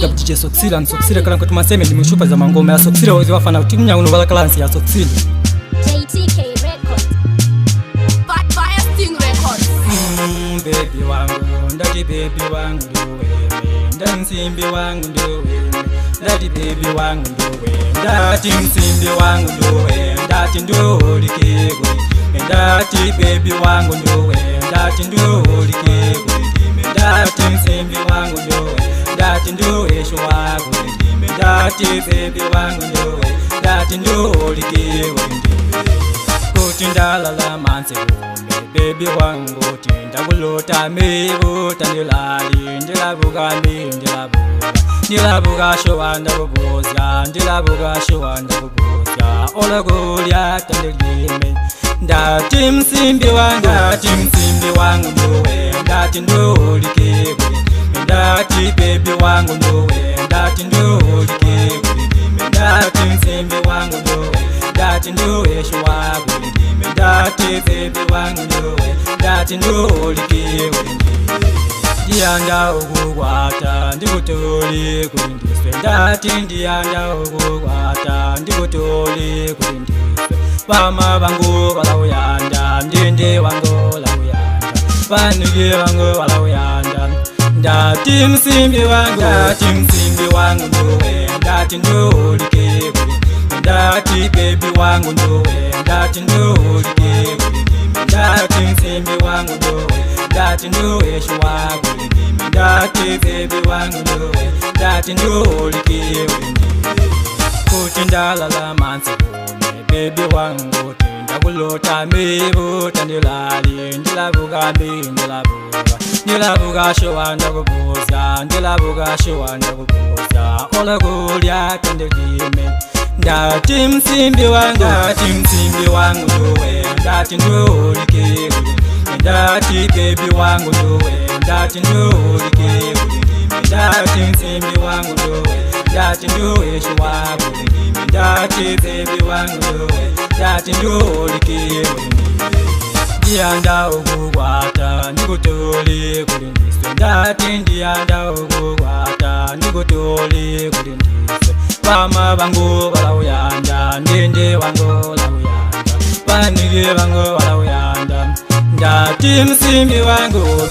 big up DJ Soxile and Soxile kala kwa tumaseme ni mshupa za mangoma ya Soxile wazi wafana utinya uno bala kalansi ya Soxile JTK Records Fire Sting Records baby wangu ndati baby wangu ndowe ndansimbi wangu ndowe ndati baby wangu ndowe ndati msimbi wangu ndowe ndati ndolikego ndati baby wangu ndowe ndati ndolikego ndati msimbi wangu ndowe ndati ndoesho wangu ndati baby wangu ndowe ndati ndolikego kuti ndalala manse baby wangu tinda kulota mibuta ndilali ndilabuka showanda kubuzya ndilabuka showanda kubuzya olakulya tandilime ndati msimbi wangu ndowe ndati ndolikego ndati baby wangu ndowe ndati ndolikego ndati msimbi wangu ndowe ndati ndoesho wangu ndati baby wangu ndowe ndati ndolikego ndiyanda ukukwata ndikutoli kulindiswe ndati ndiyanda ukukwata ndikutoli kulindiswe pama vangu valauyanda ndinde wangu lauyanda vanike vangu valauyanda ndati msimbi wangu ndowe ndati ndolikego ndati baby wangu ndowe ndati ndolikego ndati msimbi wangu ndowe ndati ndoesho wangu ndati baby wangu ndowe ndati ndolikego kuti ndalala manse kume baby wangu tinda kulota mibuta ndilali ndilabuka showanda kubuzya ndilabuka showanda kubuzya olakulya tandilime ndati msimbi wangu ndowe ndati ndolikego ndati baby wangu ndowe ndati ndolikego ndati msimbi wangu ndowe ndati ndoesho wangu ndati baby wangu ndowe ndati ndolikego ndiyanda ukukwata ndikutoli kulindiswe ndati ndiyanda ukukwata ndikutoli kulindiswe pama vangu valauyanda ndinde wangu lauyanda vanike vangu valauyanda ndati msimbi wangu